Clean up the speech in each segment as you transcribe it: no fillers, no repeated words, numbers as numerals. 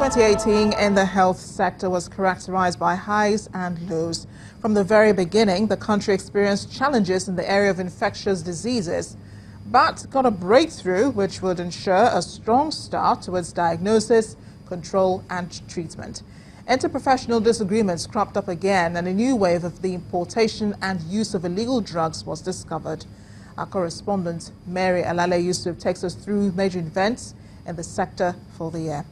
2018 in the health sector was characterized by highs and lows. From the very beginning, the country experienced challenges in the area of infectious diseases, but got a breakthrough which would ensure a strong start towards diagnosis, control and treatment. Interprofessional disagreements cropped up again, and a new wave of the importation and use of illegal drugs was discovered. Our correspondent Mary Alale Yusuf takes us through major events in the sector for the year.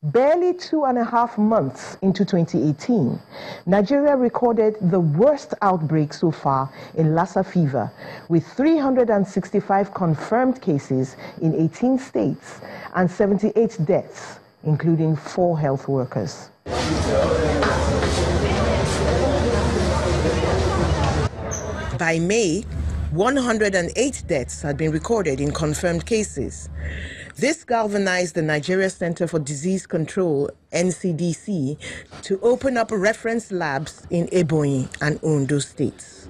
Barely 2.5 months into 2018, Nigeria recorded the worst outbreak so far in Lassa fever, with 365 confirmed cases in 18 states and 78 deaths, including 4 health workers. By May, 108 deaths had been recorded in confirmed cases. This galvanized the Nigeria Center for Disease Control, NCDC, to open up reference labs in Ebonyi and Ondo states.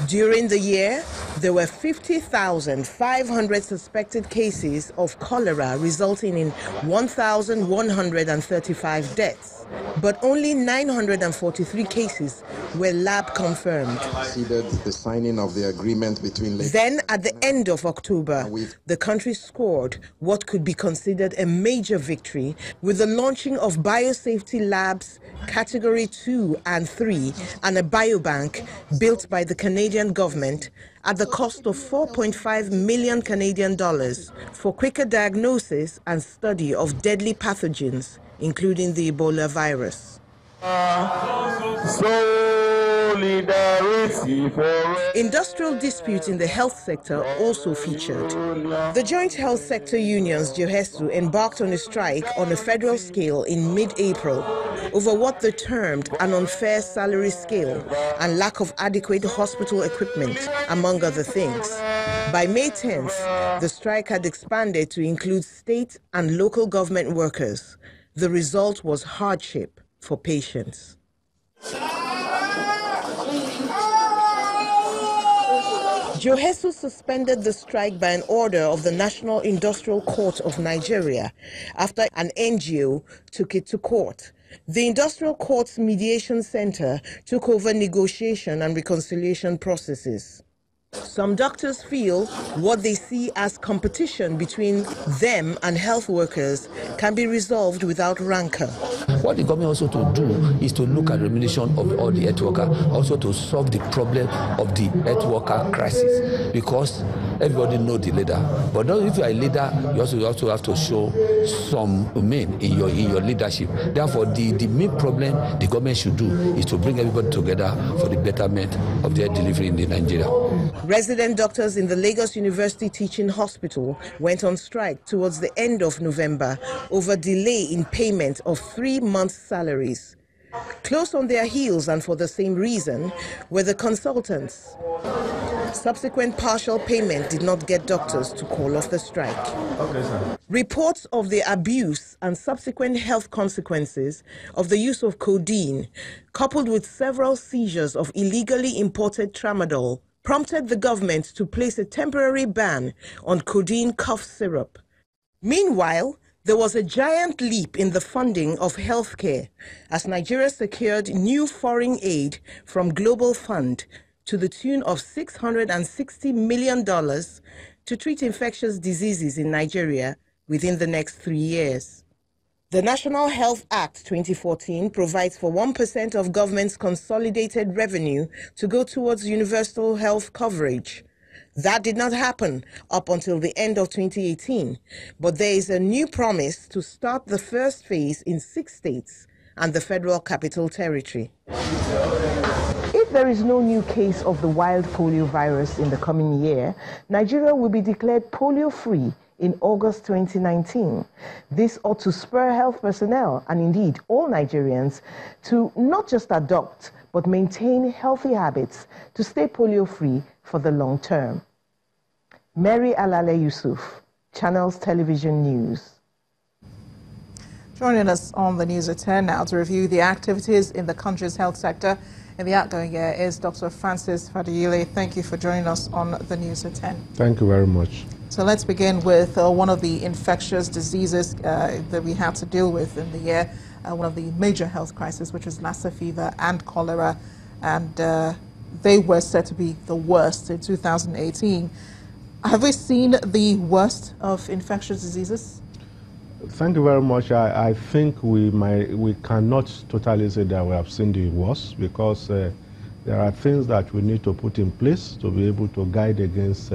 During the year, there were 50,500 suspected cases of cholera, resulting in 1,135 deaths. But only 943 cases were lab confirmed. The signing of the agreement between then, at the end of October, the country scored what could be considered a major victory with the launching of biosafety labs Category 2 and 3 and a biobank built by the Canadian government at the cost of $4.5 million Canadian dollars for quicker diagnosis and study of deadly pathogens, including the Ebola virus. Industrial disputes in the health sector also featured. The joint health sector unions, Johesu, embarked on a strike on a federal scale in mid-April over what they termed an unfair salary scale and lack of adequate hospital equipment, among other things. By May 10th, the strike had expanded to include state and local government workers. The result was hardship for patients. Johesu suspended the strike by an order of the National Industrial Court of Nigeria after an NGO took it to court. The Industrial Court's Mediation Center took over negotiation and reconciliation processes. Some doctors feel what they see as competition between them and health workers can be resolved without rancor. What the government also to do is to look at remuneration of all the health workers, also to solve the problem of the health worker crisis, because everybody knows the leader. But now if you are a leader, you also have to show some mean in your leadership. Therefore, the main problem the government should do is to bring everybody together for the betterment of their delivery in Nigeria. Resident doctors in the Lagos University Teaching Hospital went on strike towards the end of November over delay in payment of 3 months' salaries. Close on their heels, and for the same reason, were the consultants. Subsequent partial payment did not get doctors to call off the strike. Okay, sir. Reports of the abuse and subsequent health consequences of the use of codeine, coupled with several seizures of illegally imported tramadol, prompted the government to place a temporary ban on codeine cough syrup. Meanwhile, there was a giant leap in the funding of healthcare as Nigeria secured new foreign aid from Global Fund to the tune of $660 million to treat infectious diseases in Nigeria within the next 3 years. The National Health Act 2014 provides for 1% of government's consolidated revenue to go towards universal health coverage. That did not happen up until the end of 2018, but there is a new promise to start the first phase in 6 states and the Federal Capital Territory. If there is no new case of the wild polio virus in the coming year, Nigeria will be declared polio-free in August 2019. This ought to spur health personnel and indeed all Nigerians to not just adopt but maintain healthy habits to stay polio-free for the long term. Mary Alale Yusuf, Channels Television News. Joining us on the News at 10 now to review the activities in the country's health sector in the outgoing year is Dr. Francis Fadiyile. Thank you for joining us on the News at 10. Thank you very much. So let's begin with one of the infectious diseases that we had to deal with in the year, one of the major health crises, which was Lassa fever and cholera. And they were said to be the worst in 2018. Have we seen the worst of infectious diseases? Thank you very much. I think we cannot totally say that we have seen the worst, because there are things that we need to put in place to be able to guide against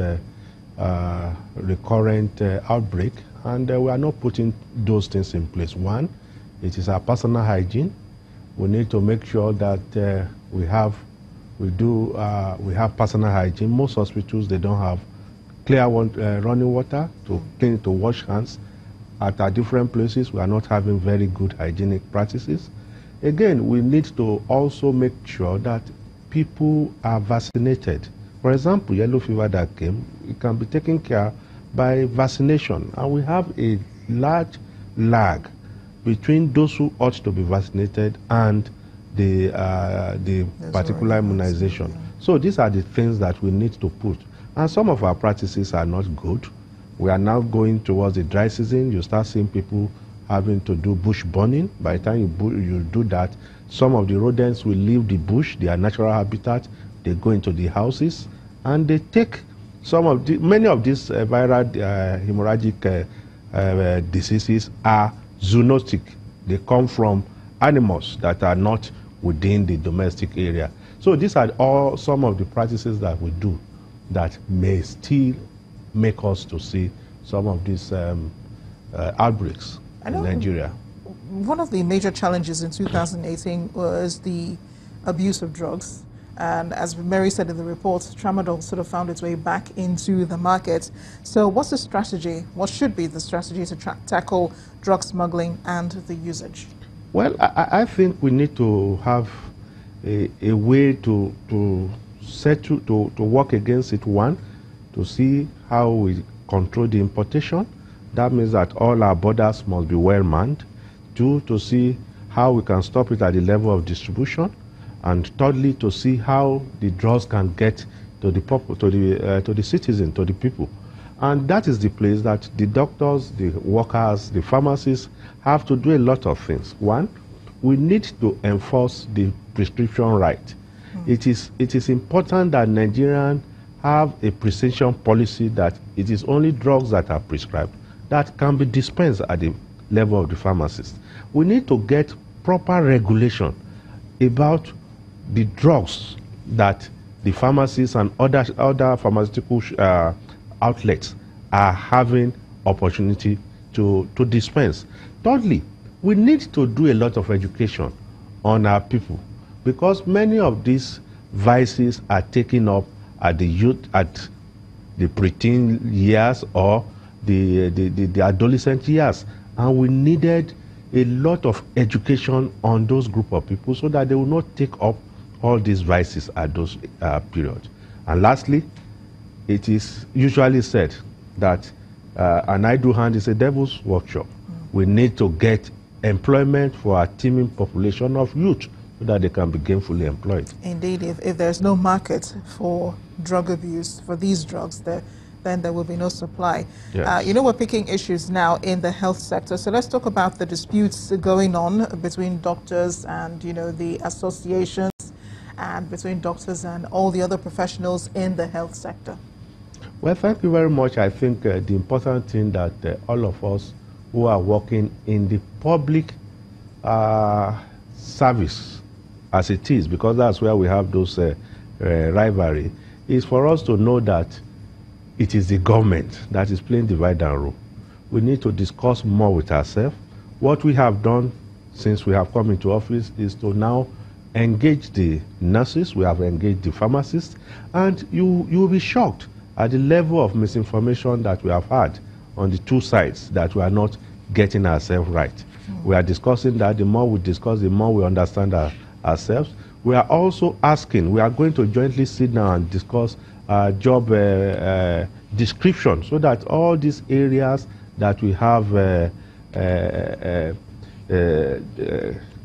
recurrent outbreak, and we are not putting those things in place. One, it is our personal hygiene. We need to make sure that we have personal hygiene. Most hospitals, they don't have clear running water to clean, to wash hands. At our different places, we are not having very good hygienic practices. Again, we need to also make sure that people are vaccinated. For example, yellow fever that came, it can be taken care by vaccination. And we have a large lag between those who ought to be vaccinated and the particular immunization. Yeah. So these are the things that we need to put. And some of our practices are not good. We are now going towards the dry season. You start seeing people having to do bush burning. By the time you do that, some of the rodents will leave the bush, their natural habitat. They go into the houses, and they take many of these viral hemorrhagic diseases are zoonotic. They come from animals that are not within the domestic area. So these are all some of the practices that we do that may still make us to see some of these outbreaks in Nigeria. One of the major challenges in 2018 was the abuse of drugs. And as Mary said in the report, tramadol sort of found its way back into the market. So what's the strategy? What should be the strategy to tackle drug smuggling and the usage? Well, I think we need to have a way to settle, to work against it. One, to see how we control the importation. That means that all our borders must be well manned. Two, to see how we can stop it at the level of distribution. And thirdly, to see how the drugs can get to the citizen, to the people. And that is the place that the doctors, the workers, the pharmacists have to do a lot of things. One, we need to enforce the prescription right. It is important that Nigerians have a prescription policy that it is only drugs that are prescribed that can be dispensed at the level of the pharmacist. We need to get proper regulation about the drugs that the pharmacists and other pharmaceutical outlets are having opportunity to dispense. Thirdly, we need to do a lot of education on our people, because many of these vices are taken up at the youth, at the preteen years or the adolescent years. And we needed a lot of education on those group of people so that they will not take up all these vices at those periods. And lastly, it is usually said that an idle hand is a devil's workshop. We need to get employment for our teeming population of youth so that they can be gainfully employed. Indeed, if there's no market for drug abuse, for these drugs, then there will be no supply. Yes. We're picking issues now in the health sector. So let's talk about the disputes going on between doctors and, the associations, and between doctors and all the other professionals in the health sector. Well, thank you very much. I think the important thing that all of us who are working in the public service, as it is, because that's where we have those rivalry, is for us to know that it is the government that is playing divide and rule. We need to discuss more with ourselves. What we have done since we have come into office is to now engage the nurses, we have engaged the pharmacists, and you will be shocked at the level of misinformation that we have had on the two sides, that we are not getting ourselves right. We are discussing that. The more we discuss, the more we understand ourselves. We are also asking, we are going to jointly sit down and discuss job description, so that all these areas that we have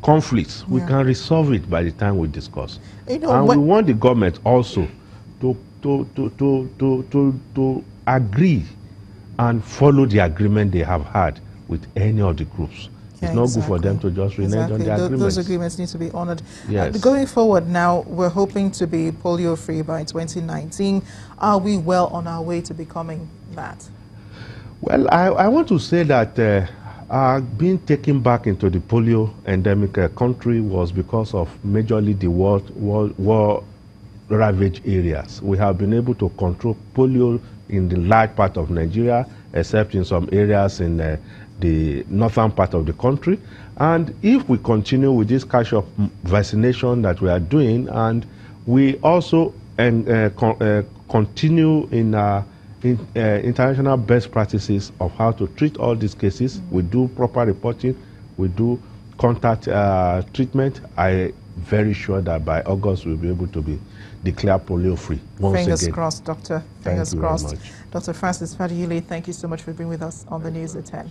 conflicts, we can resolve it by the time we discuss. And we want the government also to agree and follow the agreement they have had with any of the groups. It's not good for them to just renege on the agreements. Those agreements need to be honored. Yes. Going forward now, we're hoping to be polio-free by 2019. Are we well on our way to becoming that? Well, I want to say that being taken back into the polio endemic country was because of majorly the war-ravaged areas. We have been able to control polio in the large part of Nigeria, except in some areas in the northern part of the country. And if we continue with this catch-up vaccination that we are doing, and we also continue in international best practices of how to treat all these cases, we do proper reporting, we do contact treatment, I'm very sure that by August we'll be able to be declared polio-free once again. Fingers crossed, Doctor. Fingers crossed. Thank you very much. Dr. Francis Fadiyule, thank you so much for being with us on the News at 10.